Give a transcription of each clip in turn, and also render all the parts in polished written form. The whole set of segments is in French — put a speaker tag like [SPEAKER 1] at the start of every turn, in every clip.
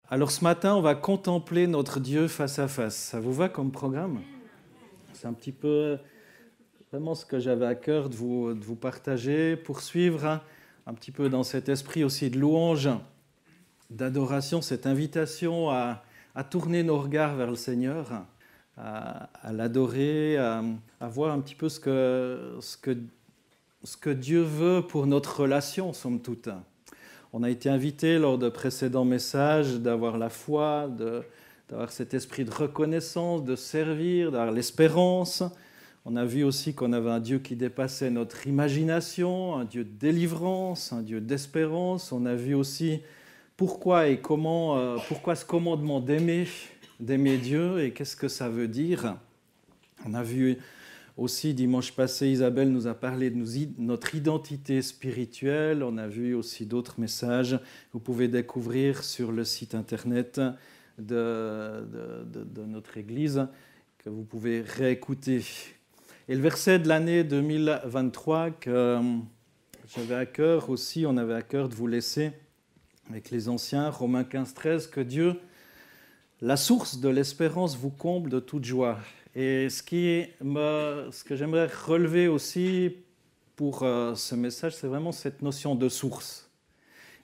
[SPEAKER 1] Alors ce matin, on va contempler notre Dieu face à face. Ça vous va comme programme? C'est un petit peu vraiment ce que j'avais à cœur de vous partager, poursuivre un petit peu dans cet esprit aussi de louange, d'adoration, cette invitation à tourner nos regards vers le Seigneur, à l'adorer, à voir un petit peu ce que Dieu veut pour notre relation, somme toute. On a été invité lors de précédents messages d'avoir la foi, d'avoir cet esprit de reconnaissance, de servir, d'avoir l'espérance. On a vu aussi qu'on avait un Dieu qui dépassait notre imagination, un Dieu de délivrance, un Dieu d'espérance. On a vu aussi pourquoi et comment, pourquoi ce commandement d'aimer Dieu et qu'est-ce que ça veut dire. On a vu aussi, dimanche passé, Isabelle nous a parlé de notre identité spirituelle. On a vu aussi d'autres messages que vous pouvez découvrir sur le site internet de notre Église, que vous pouvez réécouter. Et le verset de l'année 2023 que j'avais à cœur aussi, on avait à cœur de vous laisser avec les anciens, Romains 15, 13, que Dieu, la source de l'espérance, vous comble de toute joie. Et ce que j'aimerais relever aussi pour ce message, c'est vraiment cette notion de source.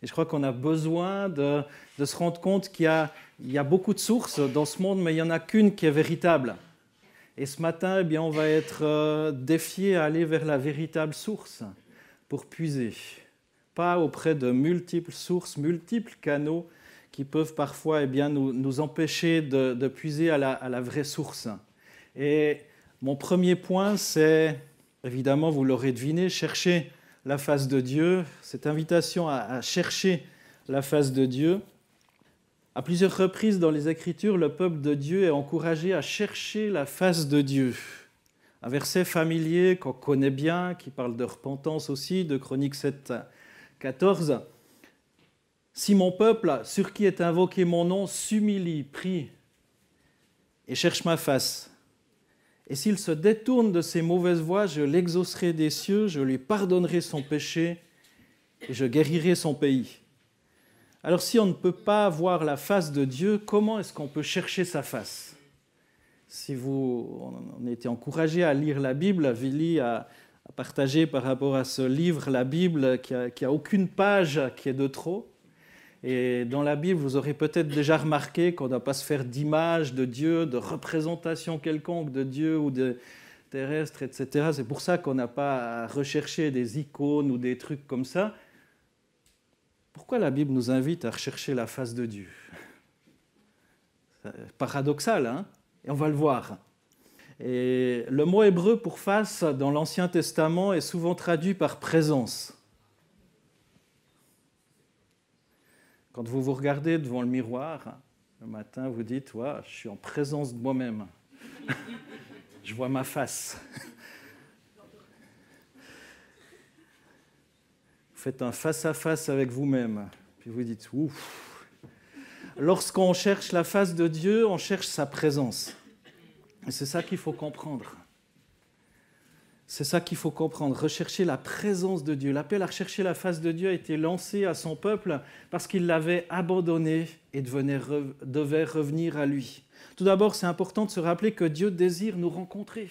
[SPEAKER 1] Et je crois qu'on a besoin de se rendre compte qu'il y a beaucoup de sources dans ce monde, mais il n'y en a qu'une qui est véritable. Et ce matin, eh bien, on va être défié à aller vers la véritable source pour puiser. Pas auprès de multiples sources, multiples canaux qui peuvent parfois nous empêcher de puiser à la vraie source. Et mon premier point, c'est, évidemment, vous l'aurez deviné, chercher la face de Dieu, cette invitation à chercher la face de Dieu. À plusieurs reprises dans les Écritures, le peuple de Dieu est encouragé à chercher la face de Dieu. Un verset familier qu'on connaît bien, qui parle de repentance aussi, de Chroniques 7, 14. « Si mon peuple, sur qui est invoqué mon nom, s'humilie, prie et cherche ma face, et s'il se détourne de ses mauvaises voies, je l'exaucerai des cieux, je lui pardonnerai son péché et je guérirai son pays. » Alors si on ne peut pas voir la face de Dieu, comment est-ce qu'on peut chercher sa face? Si on a été encouragé à lire la Bible, Vili a partagé par rapport à ce livre, la Bible, qui a aucune page qui est de trop. Et dans la Bible, vous aurez peut-être déjà remarqué qu'on ne doit pas se faire d'image de Dieu, de représentation quelconque de Dieu ou de terrestre, etc. C'est pour ça qu'on n'a pas à rechercher des icônes ou des trucs comme ça. Pourquoi la Bible nous invite à rechercher la face de Dieu? C'est paradoxal, hein? Et on va le voir. Et le mot hébreu pour face dans l'Ancien Testament est souvent traduit par présence. Quand vous vous regardez devant le miroir, le matin, vous dites ouais, « je suis en présence de moi-même. Je vois ma face. » Vous faites un face-à-face avec vous-même, puis vous dites « ouf ». Lorsqu'on cherche la face de Dieu, on cherche sa présence. Et c'est ça qu'il faut comprendre. C'est ça qu'il faut comprendre, rechercher la présence de Dieu. L'appel à rechercher la face de Dieu a été lancé à son peuple parce qu'il l'avait abandonné et devait revenir à lui. Tout d'abord, c'est important de se rappeler que Dieu désire nous rencontrer.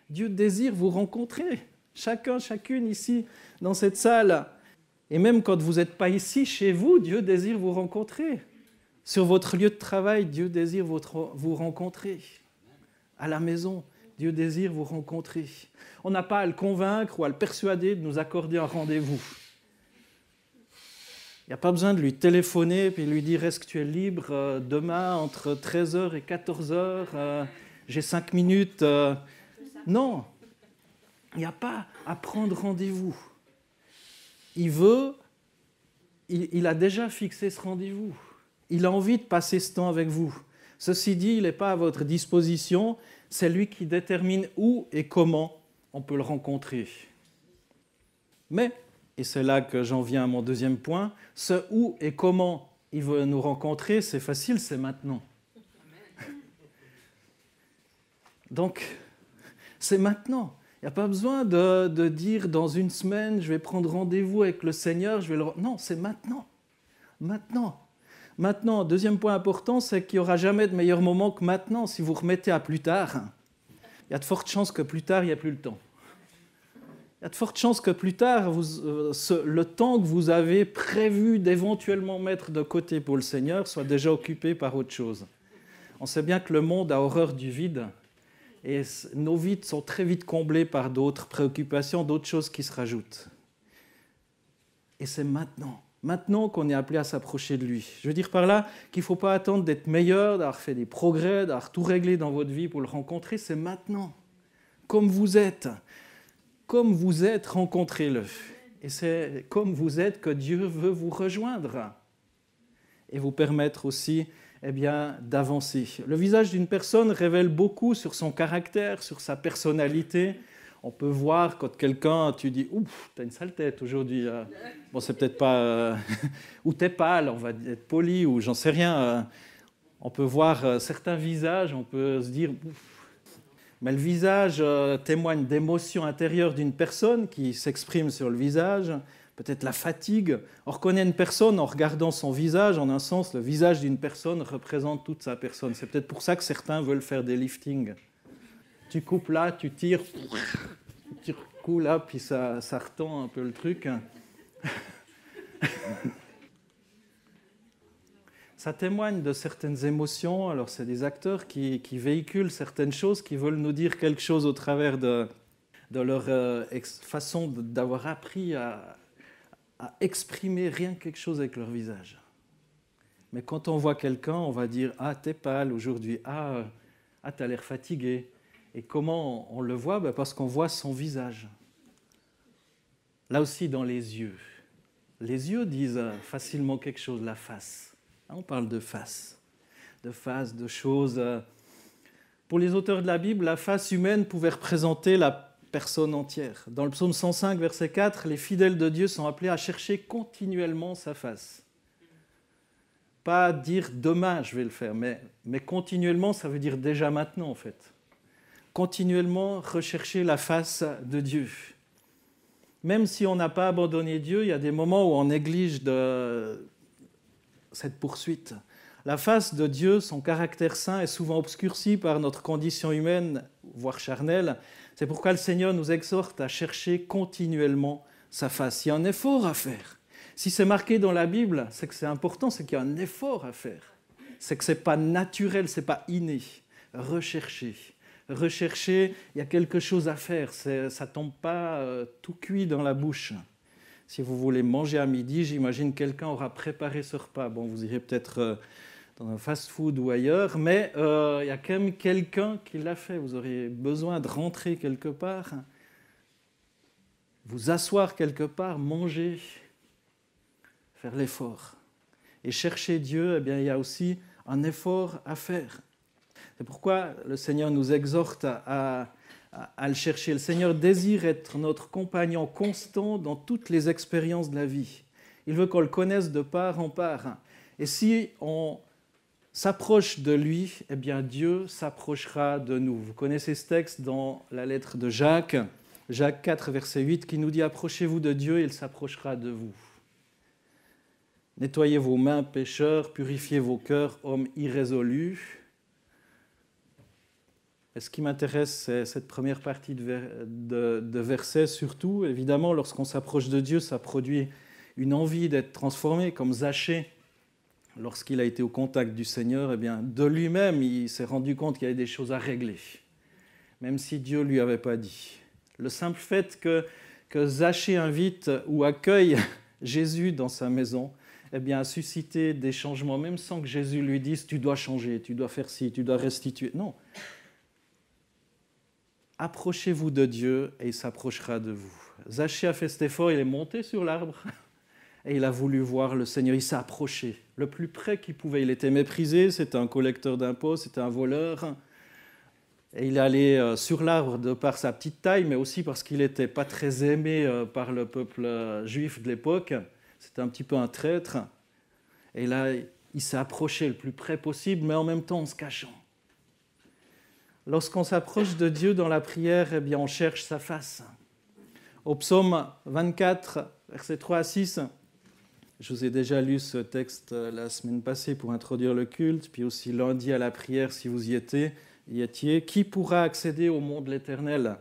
[SPEAKER 1] Dieu désire vous rencontrer, chacun, chacune ici, dans cette salle. Et même quand vous n'êtes pas ici, chez vous, Dieu désire vous rencontrer. Sur votre lieu de travail, Dieu désire vous rencontrer. À la maison, Dieu désire vous rencontrer. On n'a pas à le convaincre ou à le persuader de nous accorder un rendez-vous. Il n'y a pas besoin de lui téléphoner et lui dire « Est-ce que tu es libre demain entre 13h et 14h j'ai 5 minutes. » Non, il n'y a pas à prendre rendez-vous. Il a déjà fixé ce rendez-vous. Il a envie de passer ce temps avec vous. Ceci dit, il n'est pas à votre disposition. C'est lui qui détermine où et comment on peut le rencontrer. Mais, et c'est là que j'en viens à mon deuxième point, ce où et comment il veut nous rencontrer, c'est facile, c'est maintenant. Donc, c'est maintenant. Il n'y a pas besoin de dire dans une semaine, je vais prendre rendez-vous avec le Seigneur, Non, c'est maintenant. Maintenant. Maintenant, deuxième point important, c'est qu'il n'y aura jamais de meilleur moment que maintenant. Si vous remettez à plus tard, il y a de fortes chances que plus tard, il n'y a plus le temps. Il y a de fortes chances que plus tard, le temps que vous avez prévu d'éventuellement mettre de côté pour le Seigneur soit déjà occupé par autre chose. On sait bien que le monde a horreur du vide et nos vides sont très vite comblés par d'autres préoccupations, d'autres choses qui se rajoutent. Et c'est maintenant qu'on est appelé à s'approcher de lui. Je veux dire par là qu'il ne faut pas attendre d'être meilleur, d'avoir fait des progrès, d'avoir tout réglé dans votre vie pour le rencontrer, c'est maintenant. Comme vous êtes, rencontrez-le. Et c'est comme vous êtes que Dieu veut vous rejoindre et vous permettre aussi d'avancer. Le visage d'une personne révèle beaucoup sur son caractère, sur sa personnalité. On peut voir quand quelqu'un, tu dis « Ouf, t'as une sale tête aujourd'hui. » Bon, c'est peut-être pas... ou t'es pâle, on va être poli, ou j'en sais rien. On peut voir certains visages, on peut se dire « Ouf. » Mais le visage témoigne d'émotions intérieures d'une personne qui s'exprime sur le visage, peut-être la fatigue. On reconnaît une personne en regardant son visage. En un sens, le visage d'une personne représente toute sa personne. C'est peut-être pour ça que certains veulent faire des liftings. Tu coupes là, tu tires, tu coups là, puis ça retend un peu le truc. Ça témoigne de certaines émotions. Alors, c'est des acteurs qui véhiculent certaines choses, qui veulent nous dire quelque chose au travers de leur façon d'avoir appris à exprimer rien que quelque chose avec leur visage. Mais quand on voit quelqu'un, on va dire « Ah, t'es pâle aujourd'hui. Ah, t'as l'air fatigué. » Et comment on le voit ? Parce qu'on voit son visage. Là aussi, dans les yeux. Les yeux disent facilement quelque chose, la face. On parle de face, de choses. Pour les auteurs de la Bible, la face humaine pouvait représenter la personne entière. Dans le psaume 105, verset 4, les fidèles de Dieu sont appelés à chercher continuellement sa face. Pas dire demain je vais le faire, mais continuellement, ça veut dire déjà maintenant en fait. Continuellement rechercher la face de Dieu. Même si on n'a pas abandonné Dieu, il y a des moments où on néglige cette poursuite. La face de Dieu, son caractère saint, est souvent obscurci par notre condition humaine, voire charnelle. C'est pourquoi le Seigneur nous exhorte à chercher continuellement sa face. Il y a un effort à faire. Si c'est marqué dans la Bible, c'est que c'est important, c'est qu'il y a un effort à faire. C'est que ce n'est pas naturel, ce n'est pas inné. Rechercher, il y a quelque chose à faire. Ça ne tombe pas tout cuit dans la bouche. Si vous voulez manger à midi, j'imagine que quelqu'un aura préparé ce repas. Bon, vous irez peut-être dans un fast-food ou ailleurs, mais il y a quand même quelqu'un qui l'a fait. Vous aurez besoin de rentrer quelque part, vous asseoir quelque part, manger, faire l'effort. Et chercher Dieu, il y a aussi un effort à faire. C'est pourquoi le Seigneur nous exhorte à le chercher. Le Seigneur désire être notre compagnon constant dans toutes les expériences de la vie. Il veut qu'on le connaisse de part en part. Et si on s'approche de lui, Dieu s'approchera de nous. Vous connaissez ce texte dans la lettre de Jacques, Jacques 4, verset 8, qui nous dit « Approchez-vous de Dieu, et il s'approchera de vous. Nettoyez vos mains, pécheurs, purifiez vos cœurs, hommes irrésolus. » Et ce qui m'intéresse, c'est cette première partie de verset surtout. Évidemment, lorsqu'on s'approche de Dieu, ça produit une envie d'être transformé, comme Zachée, lorsqu'il a été au contact du Seigneur, de lui-même, il s'est rendu compte qu'il y avait des choses à régler, même si Dieu ne lui avait pas dit. Le simple fait que Zachée invite ou accueille Jésus dans sa maison, a suscité des changements, même sans que Jésus lui dise « tu dois changer, tu dois faire ci, tu dois restituer ». Non. Approchez-vous de Dieu et il s'approchera de vous. Zachée a fait cet effort, il est monté sur l'arbre et il a voulu voir le Seigneur. Il s'est approché le plus près qu'il pouvait. Il était méprisé, c'était un collecteur d'impôts, c'était un voleur. Et il est allé sur l'arbre de par sa petite taille, mais aussi parce qu'il n'était pas très aimé par le peuple juif de l'époque. C'était un petit peu un traître. Et là, il s'est approché le plus près possible, mais en même temps en se cachant. Lorsqu'on s'approche de Dieu dans la prière, on cherche sa face. Au psaume 24, versets 3 à 6, Je vous ai déjà lu ce texte la semaine passée pour introduire le culte, puis aussi lundi à la prière si vous y étiez. Qui pourra accéder au monde de l'Éternel?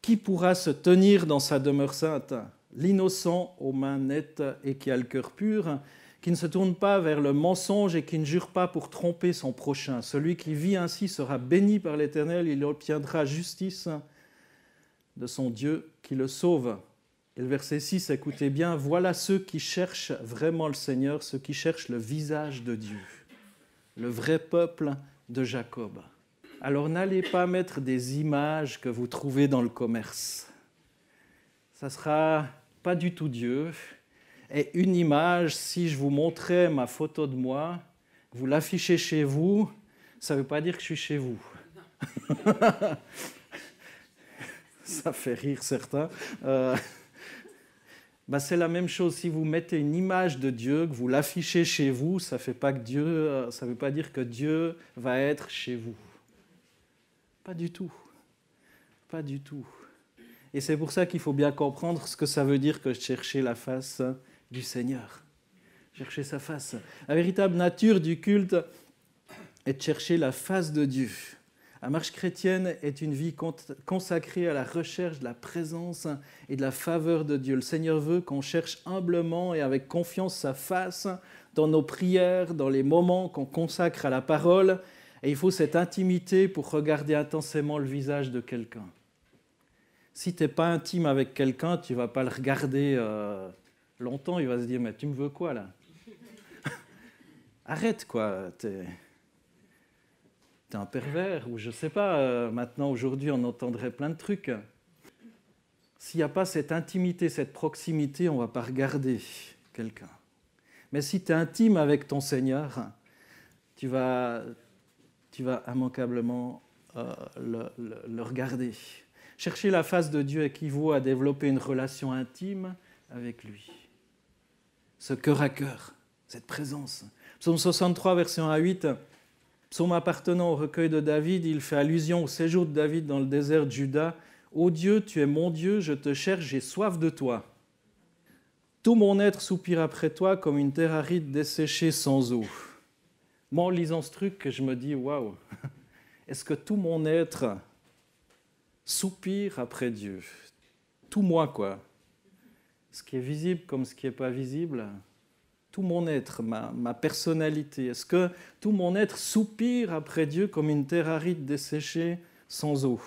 [SPEAKER 1] Qui pourra se tenir dans sa demeure sainte? L'innocent aux mains nettes et qui a le cœur pur, qui ne se tourne pas vers le mensonge et qui ne jure pas pour tromper son prochain. Celui qui vit ainsi sera béni par l'Éternel, il obtiendra justice de son Dieu qui le sauve. Et le verset 6, écoutez bien, voilà ceux qui cherchent vraiment le Seigneur, ceux qui cherchent le visage de Dieu, le vrai peuple de Jacob. Alors n'allez pas mettre des images que vous trouvez dans le commerce. Ça ne sera pas du tout Dieu. Et une image, si je vous montrais ma photo de moi, vous l'affichez chez vous, ça ne veut pas dire que je suis chez vous. Ça fait rire certains. C'est la même chose, si vous mettez une image de Dieu, que vous l'affichez chez vous, ça ne veut pas dire que Dieu va être chez vous. Pas du tout. Pas du tout. Et c'est pour ça qu'il faut bien comprendre ce que ça veut dire que chercher la face du Seigneur. Chercher sa face. La véritable nature du culte est de chercher la face de Dieu. La marche chrétienne est une vie consacrée à la recherche de la présence et de la faveur de Dieu. Le Seigneur veut qu'on cherche humblement et avec confiance sa face dans nos prières, dans les moments qu'on consacre à la parole. Et il faut cette intimité pour regarder intensément le visage de quelqu'un. Si tu n'es pas intime avec quelqu'un, tu ne vas pas le regarder longtemps. Il va se dire, mais tu me veux quoi là? Arrête quoi, t'es un pervers, ou je ne sais pas, maintenant, aujourd'hui, on entendrait plein de trucs. S'il n'y a pas cette intimité, cette proximité, on ne va pas regarder quelqu'un. Mais si tu es intime avec ton Seigneur, tu vas immanquablement le regarder. Chercher la face de Dieu équivaut à développer une relation intime avec lui. Ce cœur à cœur, cette présence. Psaume 63, verset 1 à 8, psaume appartenant au recueil de David, il fait allusion au séjour de David dans le désert de Juda. « Ô Dieu, tu es mon Dieu, je te cherche, j'ai soif de toi. Tout mon être soupire après toi comme une terre aride desséchée sans eau. » Moi, en lisant ce truc, je me dis, waouh, est-ce que tout mon être soupire après Dieu? Tout moi, quoi. Ce qui est visible comme ce qui n'est pas visible. Tout mon être, ma personnalité. Est-ce que tout mon être soupire après Dieu comme une terre aride desséchée sans eau?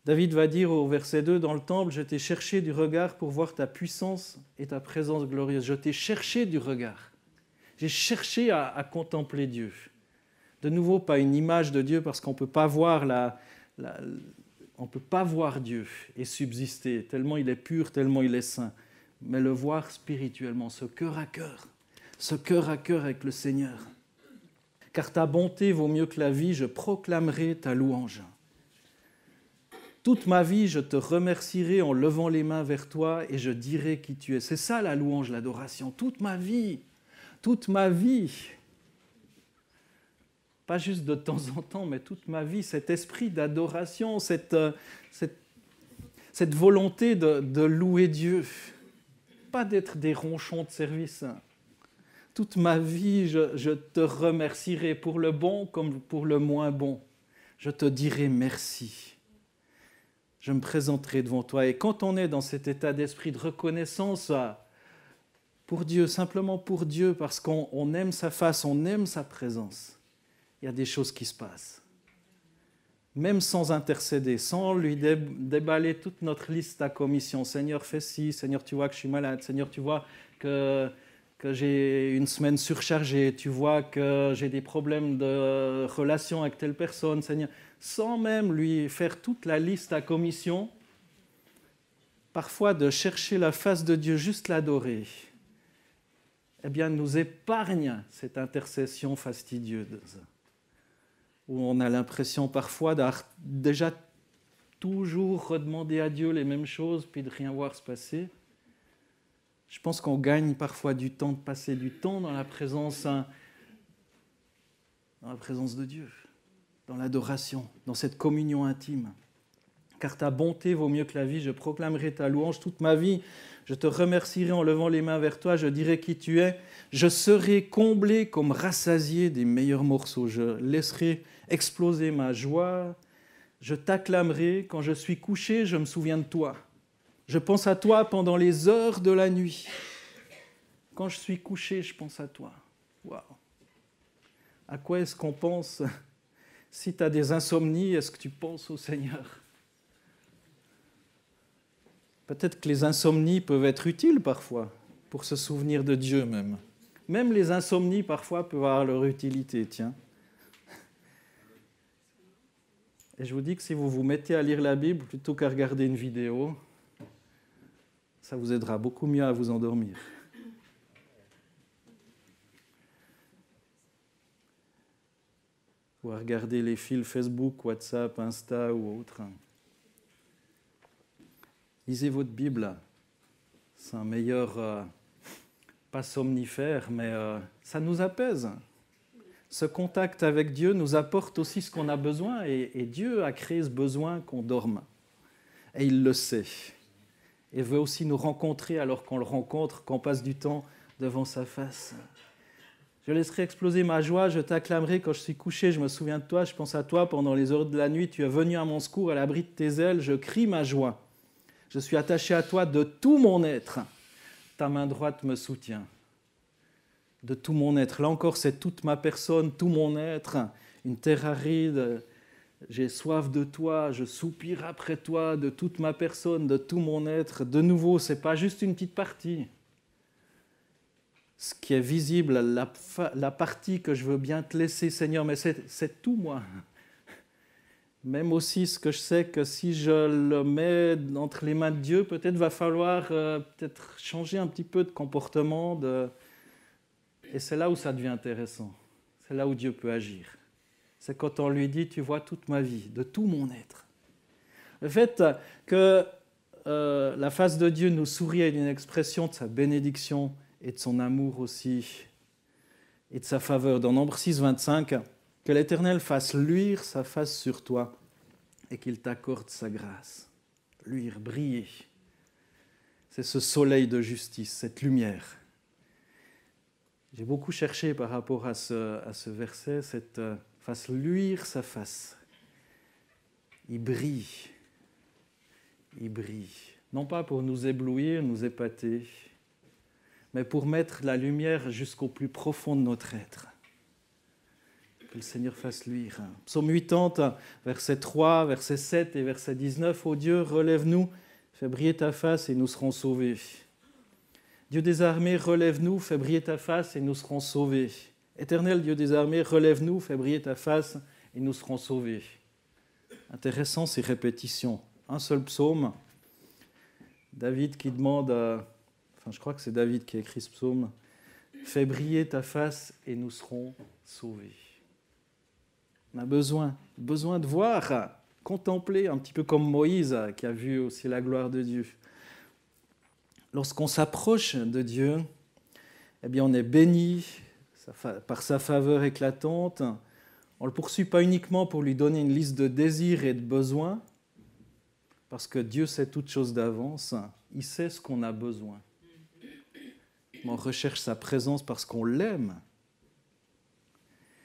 [SPEAKER 1] David va dire au verset 2, dans le temple, « Je t'ai cherché du regard pour voir ta puissance et ta présence glorieuse. » Je t'ai cherché du regard. J'ai cherché à contempler Dieu. De nouveau, pas une image de Dieu parce qu'on ne peut pas voir on peut pas voir Dieu et subsister, tellement il est pur, tellement il est saint. Mais le voir spirituellement, ce cœur à cœur avec le Seigneur. Car ta bonté vaut mieux que la vie, je proclamerai ta louange. Toute ma vie, je te remercierai en levant les mains vers toi et je dirai qui tu es. C'est ça la louange, l'adoration. Toute ma vie. Pas juste de temps en temps, mais toute ma vie, cet esprit d'adoration, cette volonté de louer Dieu. Pas d'être des ronchons de service. Toute ma vie, je te remercierai pour le bon comme pour le moins bon. Je te dirai merci. Je me présenterai devant toi. Et quand on est dans cet état d'esprit de reconnaissance pour Dieu, simplement pour Dieu, parce qu'on aime sa face, on aime sa présence, il y a des choses qui se passent. Même sans intercéder, sans lui déballer toute notre liste à commission. Seigneur, fais ci. Seigneur, tu vois que je suis malade. Seigneur, tu vois que j'ai une semaine surchargée. Tu vois que j'ai des problèmes de relation avec telle personne. Seigneur, sans même lui faire toute la liste à commission, parfois de chercher la face de Dieu, juste l'adorer, eh bien, nous épargne cette intercession fastidieuse, où on a l'impression parfois d'avoir déjà toujours redemander à Dieu les mêmes choses, puis de rien voir se passer. Je pense qu'on gagne parfois du temps, de passer du temps dans la présence de Dieu, dans l'adoration, dans cette communion intime. car ta bonté vaut mieux que la vie. Je proclamerai ta louange toute ma vie. Je te remercierai en levant les mains vers toi. Je dirai qui tu es. Je serai comblé comme rassasié des meilleurs morceaux. Je laisserai exploser ma joie. Je t'acclamerai. Quand je suis couché, je me souviens de toi. Je pense à toi pendant les heures de la nuit. Quand je suis couché, je pense à toi. Waouh! À quoi est-ce qu'on pense? Si tu as des insomnies, est-ce que tu penses au Seigneur? Peut-être que les insomnies peuvent être utiles parfois, pour se souvenir de Dieu même. Même les insomnies parfois peuvent avoir leur utilité, tiens. Et je vous dis que si vous vous mettez à lire la Bible plutôt qu'à regarder une vidéo, ça vous aidera beaucoup mieux à vous endormir. Ou à regarder les fils Facebook, WhatsApp, Insta ou autres. Lisez votre Bible. C'est un meilleur, pas somnifère, mais ça nous apaise. Ce contact avec Dieu nous apporte aussi ce qu'on a besoin et Dieu a créé ce besoin qu'on dorme. Et il le sait. Et veut aussi nous rencontrer alors qu'on le rencontre, qu'on passe du temps devant sa face. Je laisserai exploser ma joie, je t'acclamerai quand je suis couché, je me souviens de toi, je pense à toi pendant les heures de la nuit, tu es venu à mon secours à l'abri de tes ailes, je crie ma joie. Je suis attaché à toi de tout mon être, ta main droite me soutient. De tout mon être, là encore c'est toute ma personne, tout mon être, une terre aride, j'ai soif de toi, je soupire après toi, de toute ma personne, de tout mon être. De nouveau, ce n'est pas juste une petite partie. Ce qui est visible, la partie que je veux bien te laisser, Seigneur, mais c'est tout moi. Même aussi ce que je sais que si je le mets entre les mains de Dieu, peut-être va falloir peut-être changer un petit peu de comportement. Et c'est là où ça devient intéressant. C'est là où Dieu peut agir. C'est quand on lui dit, tu vois toute ma vie, de tout mon être. Le fait que la face de Dieu nous sourit est une expression de sa bénédiction et de son amour aussi, et de sa faveur. Dans Nombre 6, 25, que l'Éternel fasse luire sa face sur toi et qu'il t'accorde sa grâce. Luire, briller. C'est ce soleil de justice, cette lumière. J'ai beaucoup cherché par rapport à ce verset, cette fasse luire sa face. Il brille. Il brille. Non pas pour nous éblouir, nous épater, mais pour mettre la lumière jusqu'au plus profond de notre être. Que le Seigneur fasse luire. Psaume 80, verset 3, verset 7 et verset 19. « Ô Dieu, relève-nous, fais briller ta face et nous serons sauvés. » Dieu des armées, relève-nous, fais briller ta face et nous serons sauvés. Éternel Dieu des armées, relève-nous, fais briller ta face et nous serons sauvés. Intéressant ces répétitions. Un seul psaume. David qui demande, je crois que c'est David qui a écrit ce psaume, fais briller ta face et nous serons sauvés. On a besoin de voir, contempler, un petit peu comme Moïse qui a vu aussi la gloire de Dieu. Lorsqu'on s'approche de Dieu, eh bien on est béni par sa faveur éclatante. On ne le poursuit pas uniquement pour lui donner une liste de désirs et de besoins, parce que Dieu sait toutes choses d'avance, il sait ce qu'on a besoin. On recherche sa présence parce qu'on l'aime.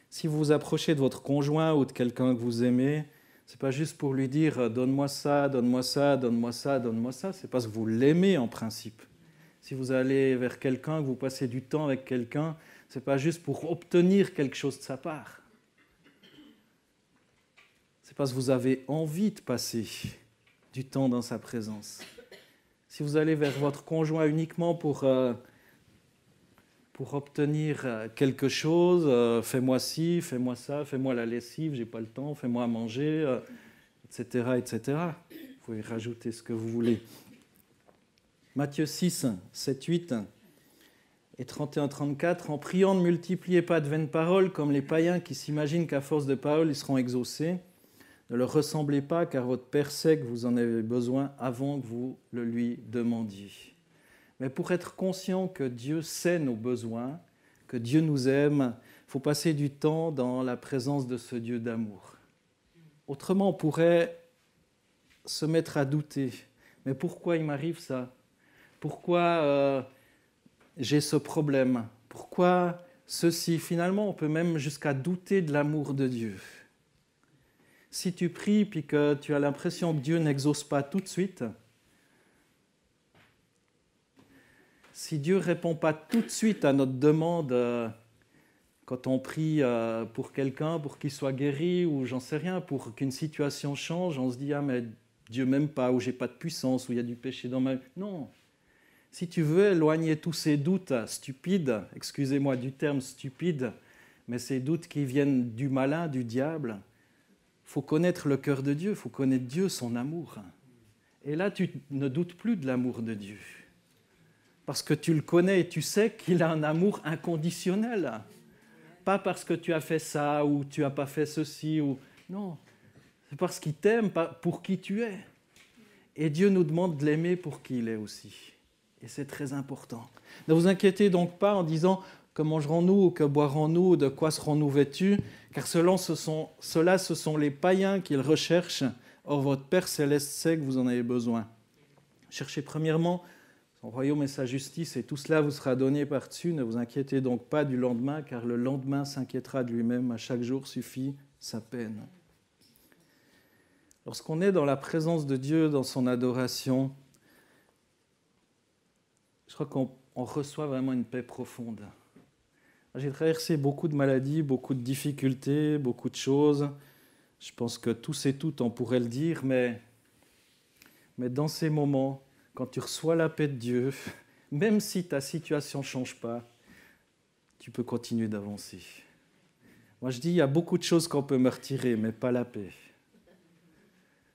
[SPEAKER 1] Si vous vous approchez de votre conjoint ou de quelqu'un que vous aimez, ce n'est pas juste pour lui dire « donne-moi ça, donne-moi ça, donne-moi ça, donne-moi ça », c'est parce que vous l'aimez en principe. Si vous allez vers quelqu'un, que vous passez du temps avec quelqu'un, ce n'est pas juste pour obtenir quelque chose de sa part. C'est parce que vous avez envie de passer du temps dans sa présence. Si vous allez vers votre conjoint uniquement pour obtenir quelque chose, fais-moi ci, fais-moi ça, fais-moi la lessive, j'ai pas le temps, fais-moi à manger, etc., etc. Vous pouvez rajouter ce que vous voulez. Matthieu 6, 7, 8 et 31, 34. En priant, ne multipliez pas de vaines paroles comme les païens qui s'imaginent qu'à force de paroles, ils seront exaucés. Ne leur ressemblez pas, car votre Père sait que vous en avez besoin avant que vous le lui demandiez. Mais pour être conscient que Dieu sait nos besoins, que Dieu nous aime, il faut passer du temps dans la présence de ce Dieu d'amour. Autrement, on pourrait se mettre à douter. Mais pourquoi il m'arrive ça? Pourquoi j'ai ce problème? Pourquoi ceci? Finalement, on peut même jusqu'à douter de l'amour de Dieu. Si tu pries puis que tu as l'impression que Dieu n'exauce pas tout de suite, si Dieu ne répond pas tout de suite à notre demande, quand on prie pour quelqu'un, pour qu'il soit guéri, ou j'en sais rien, pour qu'une situation change, on se dit « Ah, mais Dieu m'aime pas, ou j'ai pas de puissance, ou il y a du péché dans ma vie. » Non. Si tu veux éloigner tous ces doutes stupides, excusez-moi du terme stupide, mais ces doutes qui viennent du malin, du diable, il faut connaître le cœur de Dieu, il faut connaître Dieu, son amour. Et là, tu ne doutes plus de l'amour de Dieu. Parce que tu le connais et tu sais qu'il a un amour inconditionnel. Pas parce que tu as fait ça ou tu n'as pas fait ceci. Non, c'est parce qu'il t'aime pour qui tu es. Et Dieu nous demande de l'aimer pour qui il est aussi. Et c'est très important. Ne vous inquiétez donc pas en disant que mangerons-nous ou que boirons-nous ou de quoi serons-nous vêtus, car cela, ce sont les païens qu'ils recherchent. Or, votre Père céleste sait que vous en avez besoin. Cherchez premièrement son royaume et sa justice, et tout cela vous sera donné par-dessus. Ne vous inquiétez donc pas du lendemain, car le lendemain s'inquiétera de lui-même. À chaque jour suffit sa peine. Lorsqu'on est dans la présence de Dieu, dans son adoration, je crois qu'on reçoit vraiment une paix profonde. J'ai traversé beaucoup de maladies, beaucoup de difficultés, beaucoup de choses. Je pense que tous et toutes, on pourrait le dire, mais dans ces moments, quand tu reçois la paix de Dieu, même si ta situation ne change pas, tu peux continuer d'avancer. Moi, je dis, il y a beaucoup de choses qu'on peut me retirer, mais pas la paix.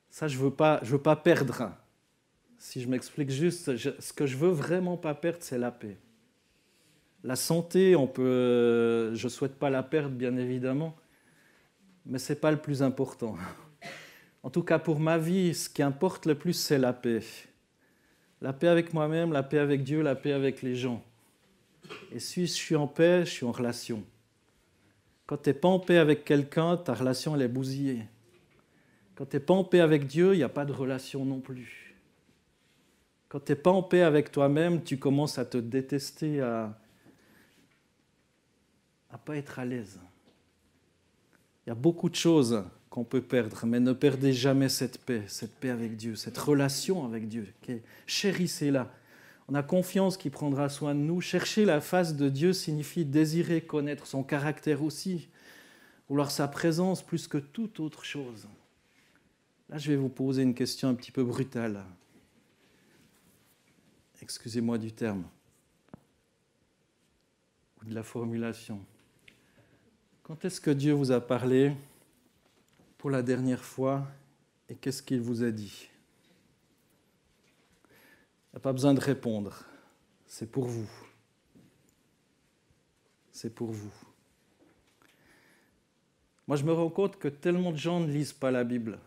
[SPEAKER 1] Ça, je veux pas perdre. Si je m'explique juste, ce que je veux vraiment pas perdre, c'est la paix. La santé, je ne souhaite pas la perdre, bien évidemment, mais ce n'est pas le plus important. En tout cas, pour ma vie, ce qui importe le plus, c'est la paix. La paix avec moi-même, la paix avec Dieu, la paix avec les gens. Et si je suis en paix, je suis en relation. Quand tu n'es pas en paix avec quelqu'un, ta relation elle est bousillée. Quand tu n'es pas en paix avec Dieu, il n'y a pas de relation non plus. Quand tu n'es pas en paix avec toi-même, tu commences à te détester, à ne pas être à l'aise. Il y a beaucoup de choses qu'on peut perdre, mais ne perdez jamais cette paix avec Dieu, cette relation avec Dieu. Chérissez-la. On a confiance qu'il prendra soin de nous. Chercher la face de Dieu signifie désirer connaître son caractère aussi, vouloir sa présence plus que toute autre chose. Là, je vais vous poser une question un petit peu brutale. Excusez-moi du terme ou de la formulation. Quand est-ce que Dieu vous a parlé pour la dernière fois et qu'est-ce qu'il vous a dit? Il n'y a pas besoin de répondre. C'est pour vous. C'est pour vous. Moi, je me rends compte que tellement de gens ne lisent pas la Bible.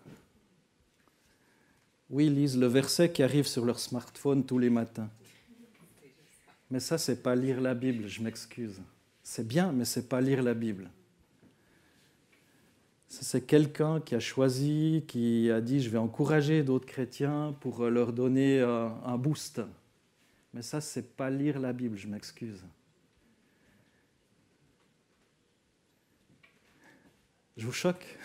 [SPEAKER 1] Oui, ils lisent le verset qui arrive sur leur smartphone tous les matins. Mais ça, ce n'est pas lire la Bible, je m'excuse. C'est bien, mais ce n'est pas lire la Bible. C'est quelqu'un qui a choisi, qui a dit « je vais encourager d'autres chrétiens pour leur donner un boost ». Mais ça, ce n'est pas lire la Bible, je m'excuse. Je vous choque?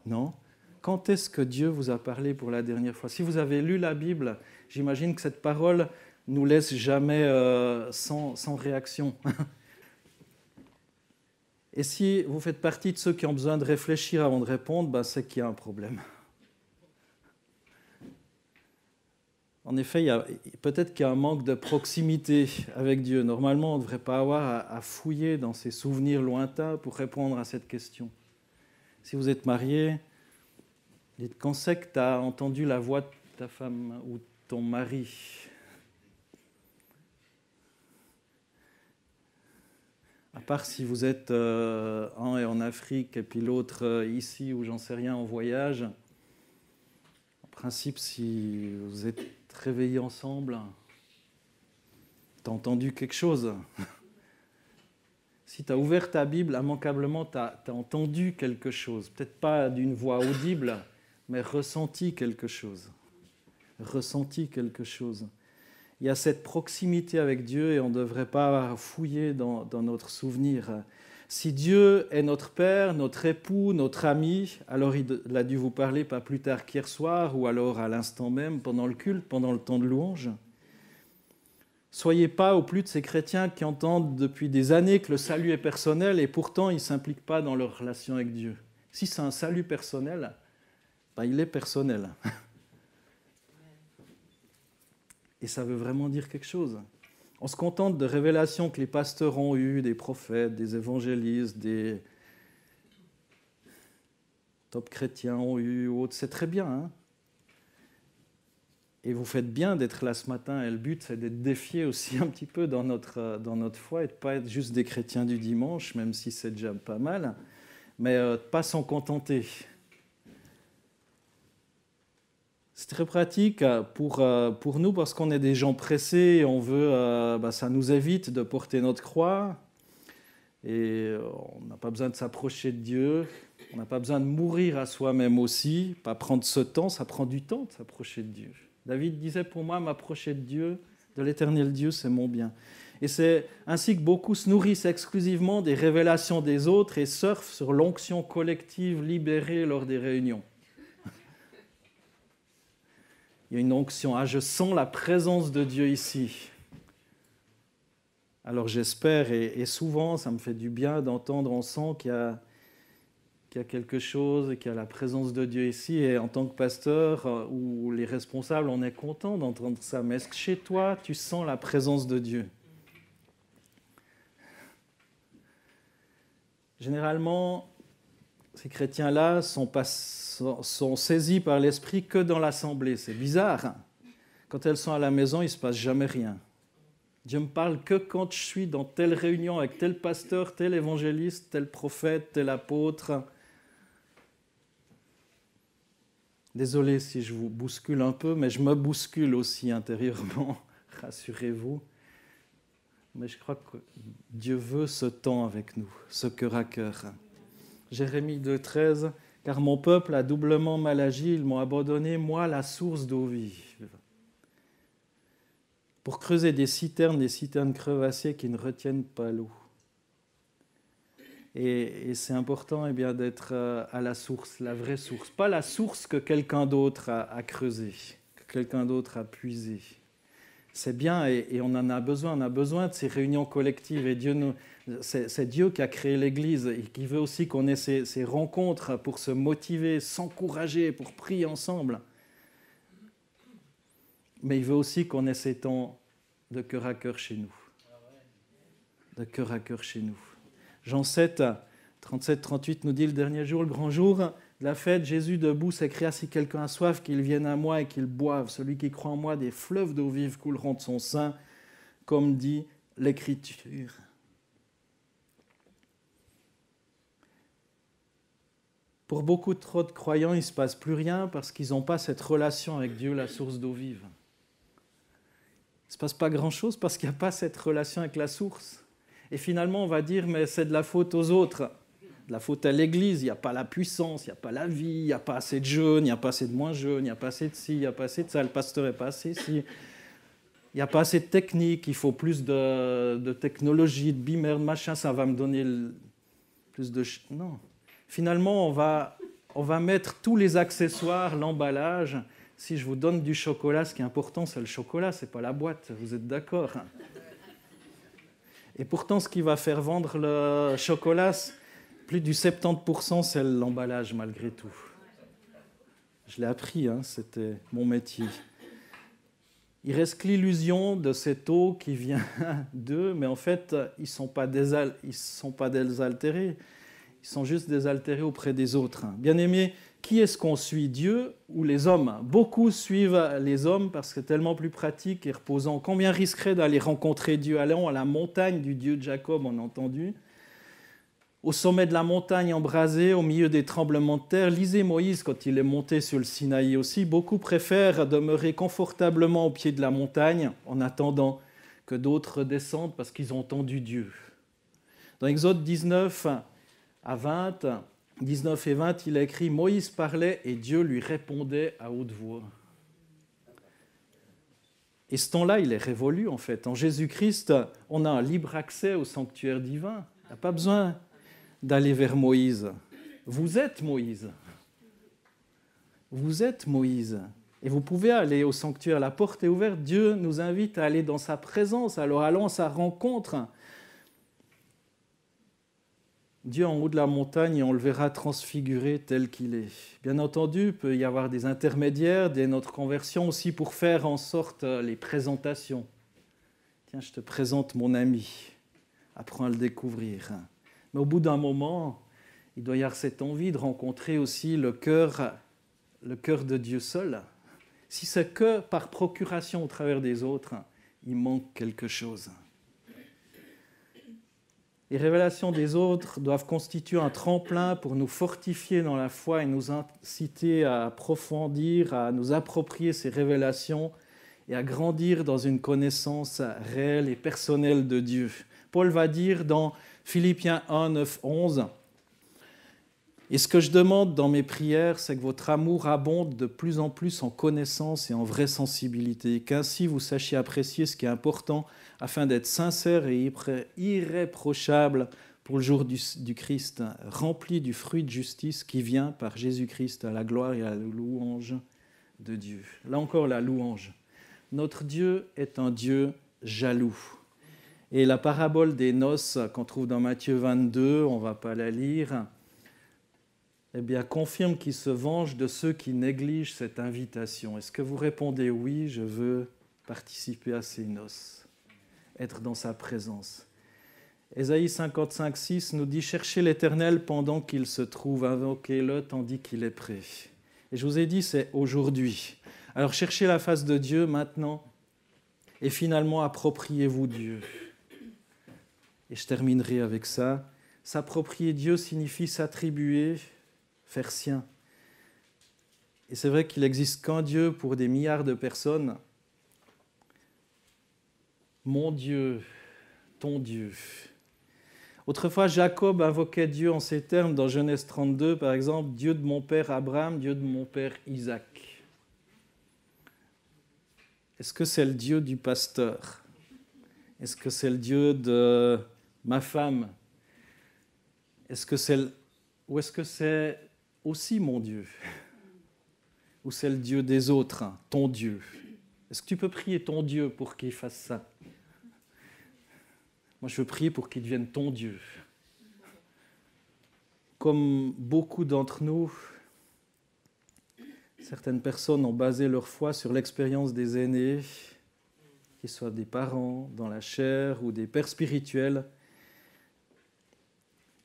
[SPEAKER 1] Non? Quand est-ce que Dieu vous a parlé pour la dernière fois? Si vous avez lu la Bible, j'imagine que cette parole ne nous laisse jamais sans réaction. Et si vous faites partie de ceux qui ont besoin de réfléchir avant de répondre, c'est qu'il y a un problème. En effet, peut-être qu'il y a un manque de proximité avec Dieu. Normalement, on ne devrait pas avoir à fouiller dans ses souvenirs lointains pour répondre à cette question. Si vous êtes marié, dites quand c'est que tu as entendu la voix de ta femme ou de ton mari? À part si vous êtes un est en Afrique et puis l'autre ici ou j'en sais rien en voyage. En principe, si vous êtes réveillés ensemble, tu as entendu quelque chose. Si tu as ouvert ta Bible, immanquablement, tu as entendu quelque chose. Peut-être pas d'une voix audible, mais ressenti quelque chose. Ressenti quelque chose. Il y a cette proximité avec Dieu et on ne devrait pas fouiller dans notre souvenir. Si Dieu est notre Père, notre époux, notre ami, alors il a dû vous parler pas plus tard qu'hier soir ou alors à l'instant même, pendant le culte, pendant le temps de louange. Soyez pas au plus de ces chrétiens qui entendent depuis des années que le salut est personnel et pourtant ils ne s'impliquent pas dans leur relation avec Dieu. Si c'est un salut personnel, ben il est personnel. Et ça veut vraiment dire quelque chose. On se contente de révélations que les pasteurs ont eues, des prophètes, des évangélistes, des top chrétiens ont eu, ou autres. C'est très bien. Hein, et vous faites bien d'être là ce matin. Et le but, c'est d'être défiés aussi un petit peu dans notre foi et de ne pas être juste des chrétiens du dimanche, même si c'est déjà pas mal, mais de ne pas s'en contenter. C'est très pratique pour nous parce qu'on est des gens pressés et on veut, ça nous évite de porter notre croix et on n'a pas besoin de s'approcher de Dieu, on n'a pas besoin de mourir à soi-même aussi, pas prendre ce temps, ça prend du temps de s'approcher de Dieu. David disait pour moi, m'approcher de Dieu, de l'éternel Dieu, c'est mon bien. Et c'est ainsi que beaucoup se nourrissent exclusivement des révélations des autres et surfent sur l'onction collective libérée lors des réunions. Il y a une onction. Je sens la présence de Dieu ici. Alors j'espère, et souvent, ça me fait du bien d'entendre, on sent qu'il y a quelque chose, qu'il y a la présence de Dieu ici. Et en tant que pasteur ou les responsables, on est content d'entendre ça. Mais est-ce que chez toi, tu sens la présence de Dieu ? Généralement, ces chrétiens-là sont saisis par l'esprit que dans l'assemblée. C'est bizarre. Quand elles sont à la maison, il ne se passe jamais rien. Dieu me parle que quand je suis dans telle réunion avec tel pasteur, tel évangéliste, tel prophète, tel apôtre. Désolé si je vous bouscule un peu, mais je me bouscule aussi intérieurement, rassurez-vous. Mais je crois que Dieu veut ce temps avec nous, ce cœur à cœur. Jérémie 2,13, « Car mon peuple a doublement mal agi, ils m'ont abandonné, moi, la source d'eau vive. » Pour creuser des citernes crevassées qui ne retiennent pas l'eau. Et c'est important d'être à la source, la vraie source. Pas la source que quelqu'un d'autre a creusée, que quelqu'un d'autre a puisée. C'est bien et on en a besoin de ces réunions collectives. Et c'est Dieu qui a créé l'Église et qui veut aussi qu'on ait ces rencontres pour se motiver, s'encourager, pour prier ensemble. Mais il veut aussi qu'on ait ces temps de cœur à cœur chez nous. De cœur à cœur chez nous. Jean 7, 37-38 nous dit, le dernier jour, le grand jour de la fête, Jésus debout s'écria, si quelqu'un a soif, qu'il vienne à moi et qu'il boive. Celui qui croit en moi, des fleuves d'eau vive couleront de son sein, comme dit l'Écriture. Pour beaucoup trop de croyants, il ne se passe plus rien parce qu'ils n'ont pas cette relation avec Dieu, la source d'eau vive. Il ne se passe pas grand-chose parce qu'il n'y a pas cette relation avec la source. Et finalement, on va dire, mais c'est de la faute aux autres, de la faute à l'Église, il n'y a pas la puissance, il n'y a pas la vie, il n'y a pas assez de jeunes, il n'y a pas assez de moins jeunes, il n'y a pas assez de ci, il n'y a pas assez de ça, le pasteur n'est pas assez ci, il n'y a pas assez de technique, il faut plus de technologie, de bimer, de machin, ça va me donner plus de... Non. Finalement, on va mettre tous les accessoires, l'emballage. Si je vous donne du chocolat, ce qui est important, c'est le chocolat, ce n'est pas la boîte, vous êtes d'accord ? Et pourtant, ce qui va faire vendre le chocolat, plus du 70%, c'est l'emballage, malgré tout. Je l'ai appris, c'était mon métier. Il reste que l'illusion de cette eau qui vient d'eux, mais en fait, ils ne sont pas désaltérés, ils sont juste désaltérés auprès des autres. Bien-aimés, qui est-ce qu'on suit, Dieu ou les hommes ? Beaucoup suivent les hommes parce que c'est tellement plus pratique et reposant. Combien risquerait d'aller rencontrer Dieu ? Allons à la montagne du Dieu de Jacob, on a entendu. Au sommet de la montagne embrasée, au milieu des tremblements de terre. Lisez Moïse quand il est monté sur le Sinaï aussi. Beaucoup préfèrent demeurer confortablement au pied de la montagne en attendant que d'autres descendent parce qu'ils ont entendu Dieu. Dans Exode 19 à 20, 19 et 20, il a écrit « Moïse parlait et Dieu lui répondait à haute voix ». Et ce temps-là, il est révolu en fait. En Jésus-Christ, on a un libre accès au sanctuaire divin. Il n'y a pas besoin d'aller vers Moïse. Vous êtes Moïse. Vous êtes Moïse. Et vous pouvez aller au sanctuaire. La porte est ouverte. Dieu nous invite à aller dans sa présence. Alors allons à sa rencontre. Dieu en haut de la montagne, et on le verra transfiguré tel qu'il est. Bien entendu, il peut y avoir des intermédiaires dès notre conversion aussi pour faire en sorte les présentations. Tiens, je te présente mon ami. Apprends à le découvrir. Mais au bout d'un moment, il doit y avoir cette envie de rencontrer aussi le cœur de Dieu seul. Si c'est que par procuration au travers des autres, il manque quelque chose. Les révélations des autres doivent constituer un tremplin pour nous fortifier dans la foi et nous inciter à approfondir, à nous approprier ces révélations et à grandir dans une connaissance réelle et personnelle de Dieu. Paul va dire dans Philippiens 1, 9, 11 « Et ce que je demande dans mes prières, c'est que votre amour abonde de plus en plus en connaissance et en vraie sensibilité, qu'ainsi vous sachiez apprécier ce qui est important, afin d'être sincère et irréprochable pour le jour du Christ, rempli du fruit de justice qui vient par Jésus-Christ à la gloire et à la louange de Dieu. » Là encore, la louange. Notre Dieu est un Dieu jaloux. Et la parabole des noces qu'on trouve dans Matthieu 22, on ne va pas la lire, eh bien, confirme qu'il se venge de ceux qui négligent cette invitation. Est-ce que vous répondez oui, je veux participer à ces noces, être dans sa présence? Ésaïe 55, 6 nous dit « Cherchez l'Éternel pendant qu'il se trouve, invoquez-le tandis qu'il est prêt. » Et je vous ai dit, c'est aujourd'hui. Alors cherchez la face de Dieu maintenant et finalement appropriez-vous Dieu. Et je terminerai avec ça. S'approprier Dieu signifie s'attribuer, faire sien. Et c'est vrai qu'il n'existe qu'un Dieu pour des milliards de personnes. Mon Dieu, ton Dieu. Autrefois, Jacob invoquait Dieu en ces termes dans Genèse 32, par exemple, Dieu de mon père Abraham, Dieu de mon père Isaac. Est-ce que c'est le Dieu du pasteur? Est-ce que c'est le Dieu de ma femme? Ou est-ce que c'est aussi mon Dieu? Ou c'est le Dieu des autres, ton Dieu? Est-ce que tu peux prier ton Dieu pour qu'il fasse ça? Moi, je veux prier pour qu'il devienne ton Dieu. Comme beaucoup d'entre nous, certaines personnes ont basé leur foi sur l'expérience des aînés, qu'ils soient des parents dans la chair ou des pères spirituels.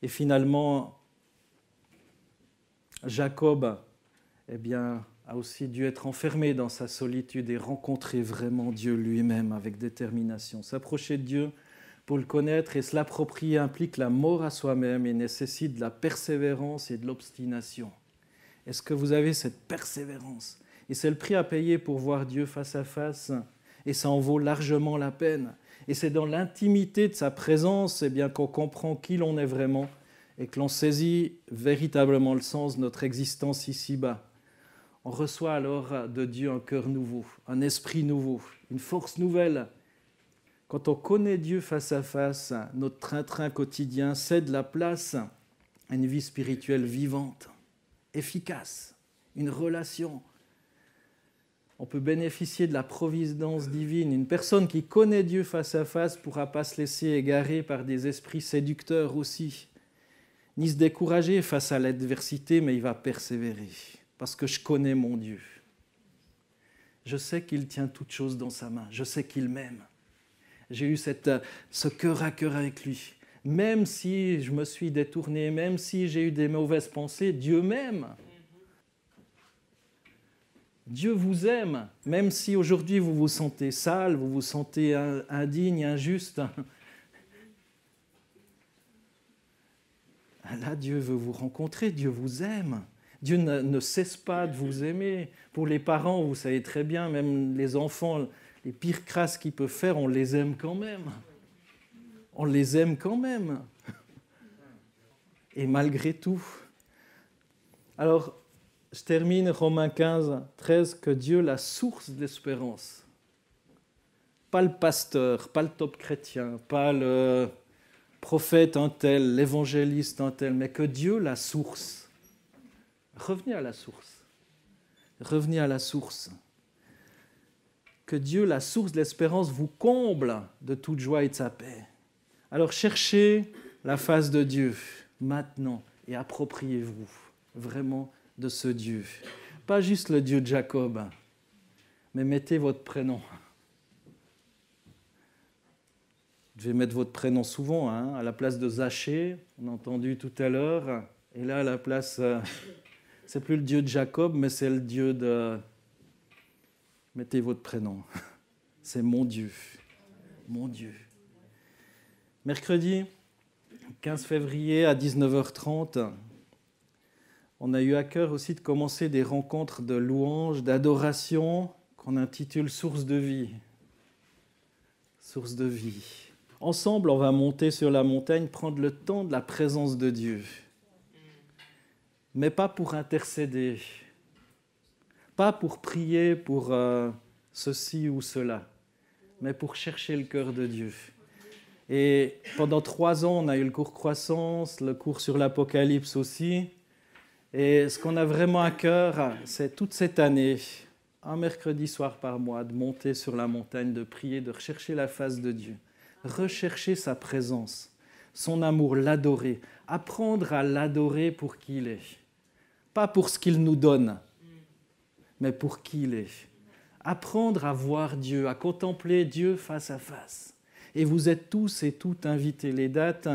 [SPEAKER 1] Et finalement, Jacob, a aussi dû être enfermé dans sa solitude et rencontrer vraiment Dieu lui-même avec détermination. S'approcher de Dieu pour le connaître et se l'approprier implique la mort à soi-même et nécessite de la persévérance et de l'obstination. Est-ce que vous avez cette persévérance? Et c'est le prix à payer pour voir Dieu face à face, et ça en vaut largement la peine. Et c'est dans l'intimité de sa présence qu'on comprend qui l'on est vraiment et que l'on saisit véritablement le sens de notre existence ici-bas. On reçoit alors de Dieu un cœur nouveau, un esprit nouveau, une force nouvelle. Quand on connaît Dieu face à face, notre train-train quotidien cède la place à une vie spirituelle vivante, efficace, une relation. On peut bénéficier de la providence divine. Une personne qui connaît Dieu face à face ne pourra pas se laisser égarer par des esprits séducteurs aussi, ni se décourager face à l'adversité, mais il va persévérer, parce que je connais mon Dieu. Je sais qu'il tient toutes choses dans sa main, je sais qu'il m'aime. J'ai eu ce cœur à cœur avec lui. Même si je me suis détourné, même si j'ai eu des mauvaises pensées, Dieu m'aime. Dieu vous aime, même si aujourd'hui vous vous sentez sale, vous vous sentez indigne, injuste. Là, Dieu veut vous rencontrer, Dieu vous aime. Dieu ne cesse pas de vous aimer. Pour les parents, vous savez très bien, même les enfants, les pires crasses qu'ils peuvent faire, on les aime quand même. On les aime quand même. Et malgré tout, Alors, je termine Romains 15, 13, que Dieu, la source de l'espérance, pas le pasteur, pas le top chrétien, pas le prophète un tel, l'évangéliste un tel, mais que Dieu, la source. Revenez à la source. Revenez à la source. Que Dieu, la source de l'espérance, vous comble de toute joie et de sa paix. Alors cherchez la face de Dieu maintenant et appropriez-vous vraiment de ce Dieu. Pas juste le Dieu de Jacob, mais mettez votre prénom. Vous devez mettre votre prénom souvent, hein, à la place de Zachée, on a entendu tout à l'heure, et là à la place, c'est plus le Dieu de Jacob, mais c'est le Dieu de... Mettez votre prénom, c'est mon Dieu, mon Dieu. Mercredi 15 février à 19h30, on a eu à cœur aussi de commencer des rencontres de louanges, d'adoration, qu'on intitule « Source de vie ». Source de vie. Ensemble, on va monter sur la montagne, prendre le temps de la présence de Dieu. Mais pas pour intercéder, pas pour prier pour ceci ou cela, mais pour chercher le cœur de Dieu. Et pendant 3 ans, on a eu le cours Croissance, le cours sur l'Apocalypse aussi. Et ce qu'on a vraiment à cœur, c'est toute cette année, un mercredi soir par mois, de monter sur la montagne, de prier, de rechercher la face de Dieu, rechercher sa présence, son amour, l'adorer, apprendre à l'adorer pour qui il est. Pas pour ce qu'il nous donne, mais pour qui il est. Apprendre à voir Dieu, à contempler Dieu face à face. Et vous êtes tous et toutes invités. Les dates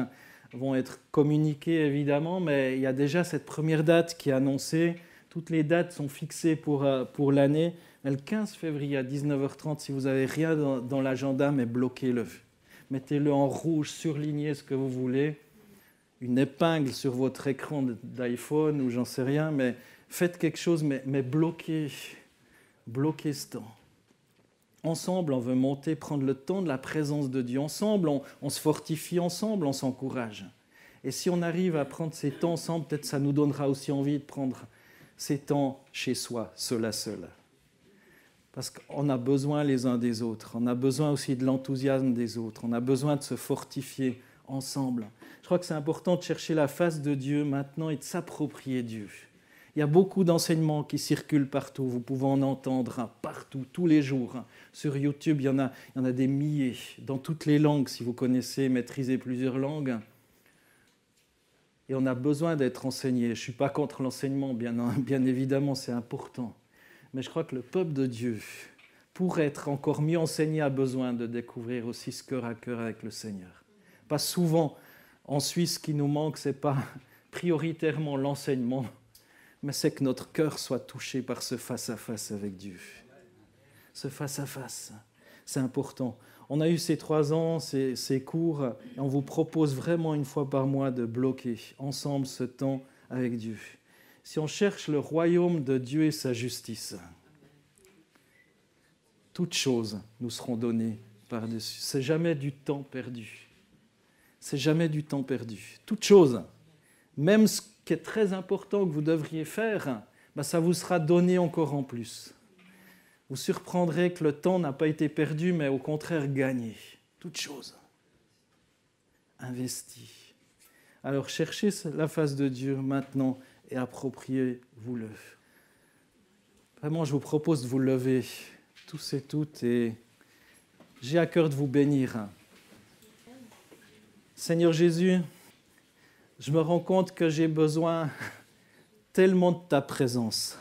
[SPEAKER 1] vont être communiquées évidemment, mais il y a déjà cette première date qui est annoncée. Toutes les dates sont fixées pour l'année. Mais le 15 février à 19h30, si vous n'avez rien dans l'agenda, mais bloquez-le. Mettez-le en rouge, surlignez ce que vous voulez. Une épingle sur votre écran d'iPhone ou j'en sais rien, mais faites quelque chose, mais bloquez ce temps. Ensemble, on veut monter, prendre le temps de la présence de Dieu. Ensemble, on se fortifie, ensemble, on s'encourage. Et si on arrive à prendre ces temps ensemble, peut-être ça nous donnera aussi envie de prendre ces temps chez soi, seul à seul. Parce qu'on a besoin les uns des autres. On a besoin aussi de l'enthousiasme des autres. On a besoin de se fortifier ensemble. Je crois que c'est important de chercher la face de Dieu maintenant et de s'approprier Dieu. Il y a beaucoup d'enseignements qui circulent partout. Vous pouvez en entendre partout, tous les jours. Sur YouTube, il y en a des milliers, dans toutes les langues, si vous connaissez, maîtrisez plusieurs langues. Et on a besoin d'être enseigné. Je ne suis pas contre l'enseignement, bien évidemment, c'est important. Mais je crois que le peuple de Dieu, pour être encore mieux enseigné, a besoin de découvrir aussi ce cœur à cœur avec le Seigneur. Pas souvent, en Suisse, ce qui nous manque, ce n'est pas prioritairement l'enseignement, mais c'est que notre cœur soit touché par ce face-à-face avec Dieu. Ce face-à-face, c'est important. On a eu ces 3 ans, ces cours, et on vous propose vraiment une fois par mois de bloquer ensemble ce temps avec Dieu. Si on cherche le royaume de Dieu et sa justice, toutes choses nous seront données par-dessus. C'est jamais du temps perdu. C'est jamais du temps perdu. Toutes choses, même ce qui est très important que vous devriez faire, ça vous sera donné encore en plus. Vous surprendrez que le temps n'a pas été perdu, mais au contraire gagné. Toutes choses. Investi. Alors cherchez la face de Dieu maintenant et appropriez-vous-le. Vraiment, je vous propose de vous lever, tous et toutes, et j'ai à cœur de vous bénir. Seigneur Jésus, je me rends compte que j'ai besoin tellement de ta présence.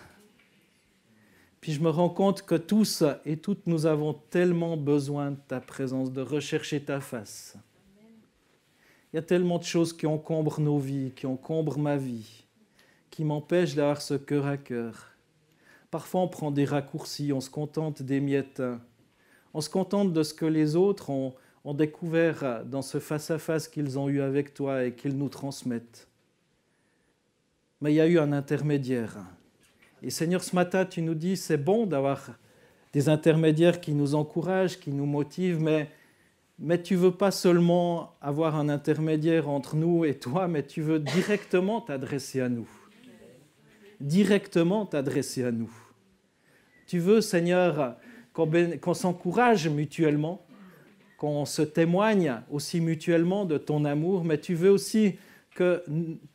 [SPEAKER 1] Puis je me rends compte que tous et toutes, nous avons tellement besoin de ta présence, de rechercher ta face. Il y a tellement de choses qui encombrent nos vies, qui encombrent ma vie, qui m'empêchent d'avoir ce cœur à cœur. Parfois, on prend des raccourcis, on se contente des miettes. On se contente de ce que les autres ont découvert dans ce face-à-face qu'ils ont eu avec toi et qu'ils nous transmettent. Mais il y a eu un intermédiaire. Et Seigneur, ce matin, tu nous dis, c'est bon d'avoir des intermédiaires qui nous encouragent, qui nous motivent, mais tu ne veux pas seulement avoir un intermédiaire entre nous et toi, mais tu veux directement t'adresser à nous. directement t'adresser à nous. Tu veux, Seigneur, qu'on s'encourage mutuellement, qu'on se témoigne aussi mutuellement de ton amour, mais tu veux aussi que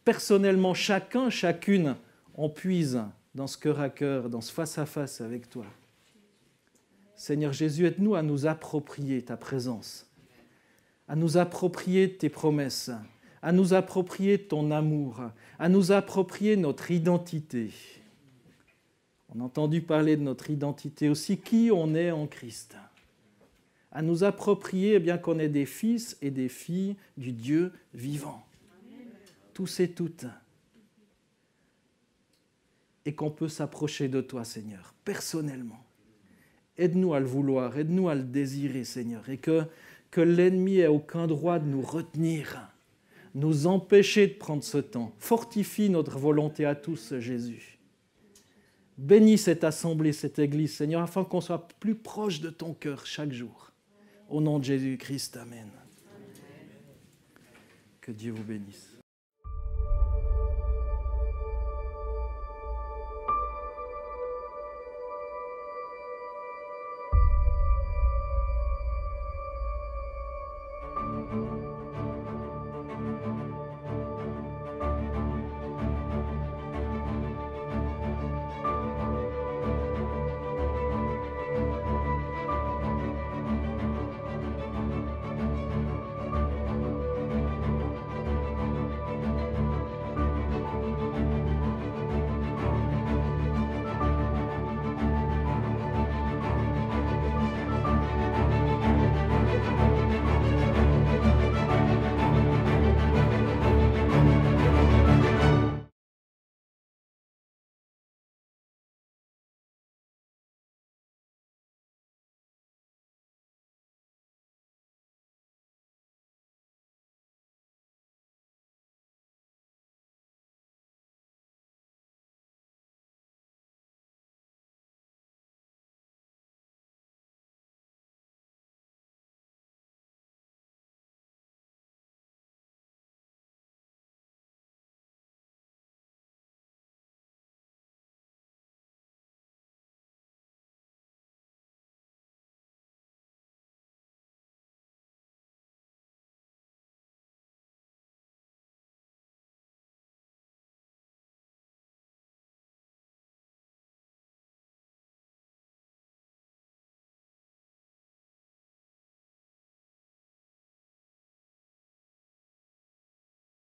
[SPEAKER 1] personnellement, chacun, chacune, on puise dans ce cœur à cœur, dans ce face-à-face avec toi. Seigneur Jésus, aide-nous à nous approprier ta présence, à nous approprier tes promesses, à nous approprier ton amour, à nous approprier notre identité. On a entendu parler de notre identité aussi, qui on est en Christ. À nous approprier, bien qu'on est des fils et des filles du Dieu vivant. Tous et toutes. Et qu'on peut s'approcher de toi, Seigneur, personnellement. Aide-nous à le vouloir, aide-nous à le désirer, Seigneur, et que l'ennemi ait aucun droit de nous retenir, nous empêcher de prendre ce temps. Fortifie notre volonté à tous, Jésus. Bénis cette assemblée, cette Église, Seigneur, afin qu'on soit plus proche de ton cœur chaque jour. Au nom de Jésus-Christ, amen. Que Dieu vous bénisse.